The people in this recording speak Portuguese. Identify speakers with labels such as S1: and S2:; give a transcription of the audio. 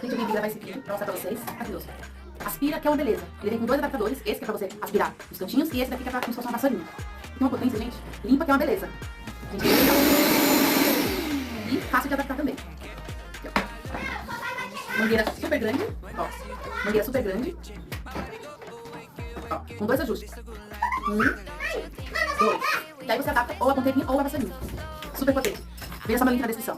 S1: Gente, eu vim gravar esse vídeo pra mostrar pra vocês. Maravilhoso. Aspira, que é uma beleza. Ele vem com dois adaptadores. Esse que é pra você aspirar os cantinhos e esse daqui que é pra como se fosse uma vassourinha. Tem uma potência, gente. Limpa, que é uma beleza. Gente, é legal. E fácil de adaptar também. Aqui, ó. Mangueira super grande. Ó. Mangueira super grande. Ó. Com dois ajustes. 1, 2. E aí você adapta ou a ponteirinha ou a vassourinha. Super potente. Vê essa malinha na descrição.